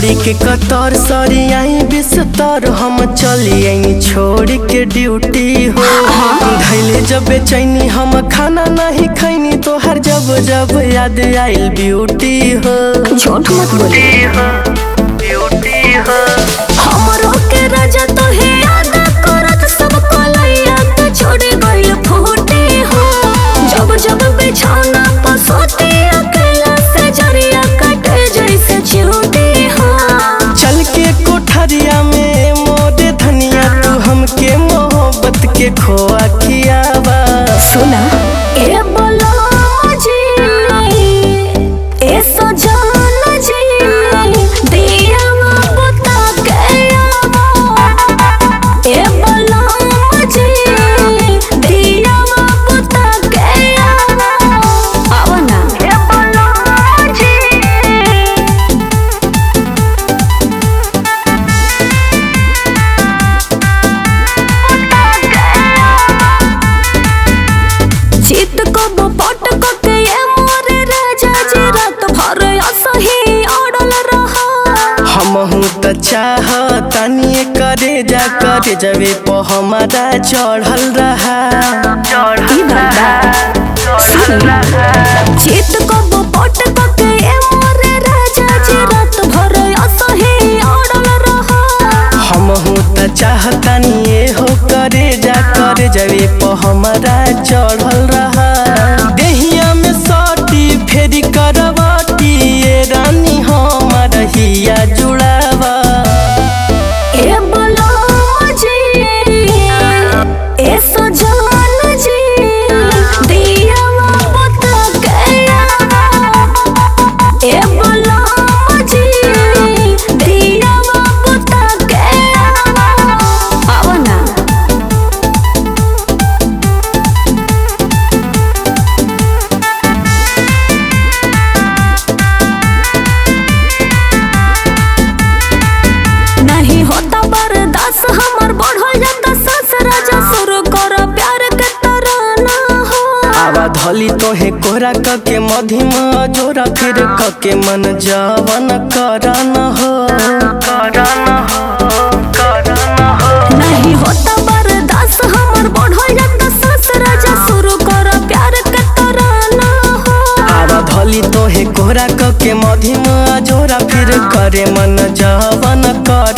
छोड़ी के कतर सरी आई बिस्तर हम चली आई छोड़ के ड्यूटी हो। धैले जब बेचैनी हम खाना नहीं खैनी तो हर जब जब याद आइल ब्यूटी हो। झूठ मत बोली ब्यूटी हो हमरो के राजा तो है याद करत सब कलैया तो छोड़ी गइल फूटी हो। जब जब बिछौना पर सोती अकेला से जरिया कटे जैसे छूटी हो। चल के कोठरिया में मोरे धनिया तू हमके मोहब्बत के खोआ खियावा। सुना ए बोलो जी ए सजाना जी दिया बता के आवा। ए बोलो जी दिया बता के आवा। आवा ना ए बोलो जी चित को पट को के ये मोरे राजा जी रात भर असही अड़ल रहा। हमहू त चाह तनिए करे जवे प हमारा चढ़ल रहा। ई बाबा चित को पट को के ये मोरे राजा जी रात भर असही अड़ल रहा। हमहू त चाह तनिए हो करे जवे प हमारा चढ़ल रहा। देहिया में सटी फेरी करवटी ये रानी हमार हिया जुड़ावा। ए बोलो जी ए सजान जी दिया बता के आवा। ए बोलो जी दिया बता के आवा। आवा ना नहीं होता बर्दाश्त हमर बढ़ जाता सास राजा शुरू करो प्यार के तराना हो। आवा धली तोहे कोरा के मधिम जोरा फिर के मन जवन करन हो। नहीं होता बर्दाश्त हमर बढ़ जाता सास राजा शुरू करो प्यार के तराना हो। आवा धली तोहे कोरा के मधिम जोरा फिर करे मन जवन कर